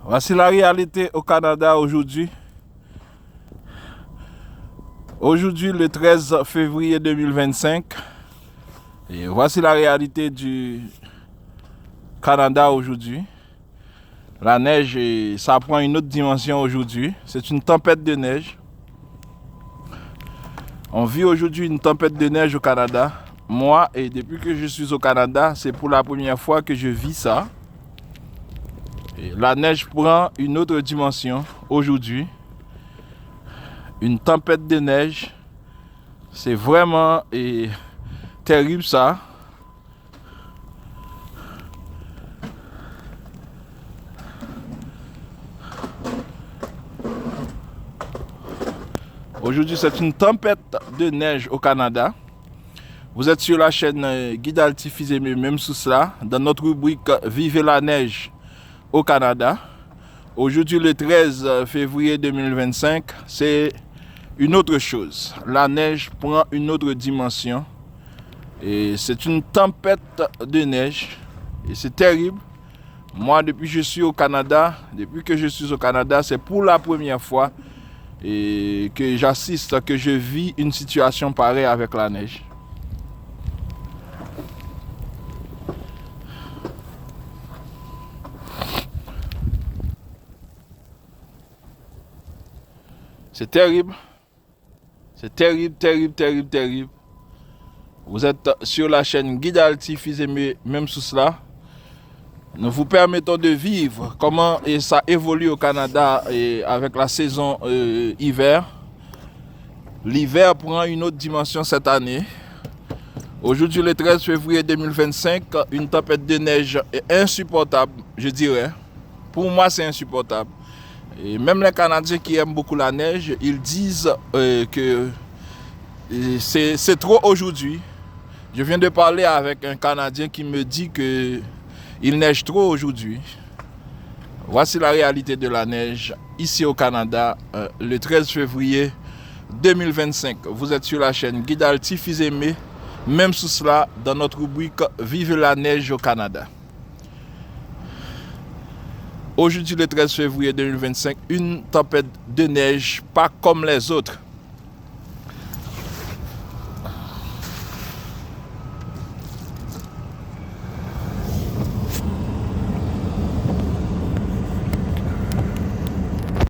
Voici la réalité au Canada aujourd'hui. Aujourd'hui, le 13 février 2025. Et voici la réalité du Canada aujourd'hui. La neige, ça prend une autre dimension aujourd'hui. C'est une tempête de neige. On vit aujourd'hui une tempête de neige au Canada. Moi, et depuis que je suis au Canada, c'est pour la première fois que je vis ça. Et la neige prend une autre dimension aujourd'hui. Une tempête de neige. C'est vraiment terrible ça. Aujourd'hui, c'est une tempête de neige au Canada. Vous êtes sur la chaîne Guide Altifizeme, même sous cela, dans notre rubrique Vivez la neige au Canada. Aujourd'hui, le 13 février 2025, c'est une autre chose. La neige prend une autre dimension. Et c'est une tempête de neige. Et c'est terrible. Moi, depuis que je suis au Canada, c'est pour la première fois que j'assiste, que je vis une situation pareille avec la neige. C'est terrible. C'est terrible, terrible, terrible, terrible. Vous êtes sur la chaîne Guide Altifizeme, même sous cela. Nous vous permettons de vivre comment ça évolue au Canada avec la saison hiver. L'hiver prend une autre dimension cette année. Aujourd'hui, le 13 février 2025, une tempête de neige est insupportable, je dirais. Pour moi, c'est insupportable. Et même les Canadiens qui aiment beaucoup la neige, ils disent que c'est trop aujourd'hui. Je viens de parler avec un Canadien qui me dit qu'il neige trop aujourd'hui. Voici la réalité de la neige ici au Canada, le 13 février 2025. Vous êtes sur la chaîne Guide Altifizeme, même sous cela, dans notre rubrique Vive la neige au Canada. Aujourd'hui, le 13 février 2025, une tempête de neige pas comme les autres.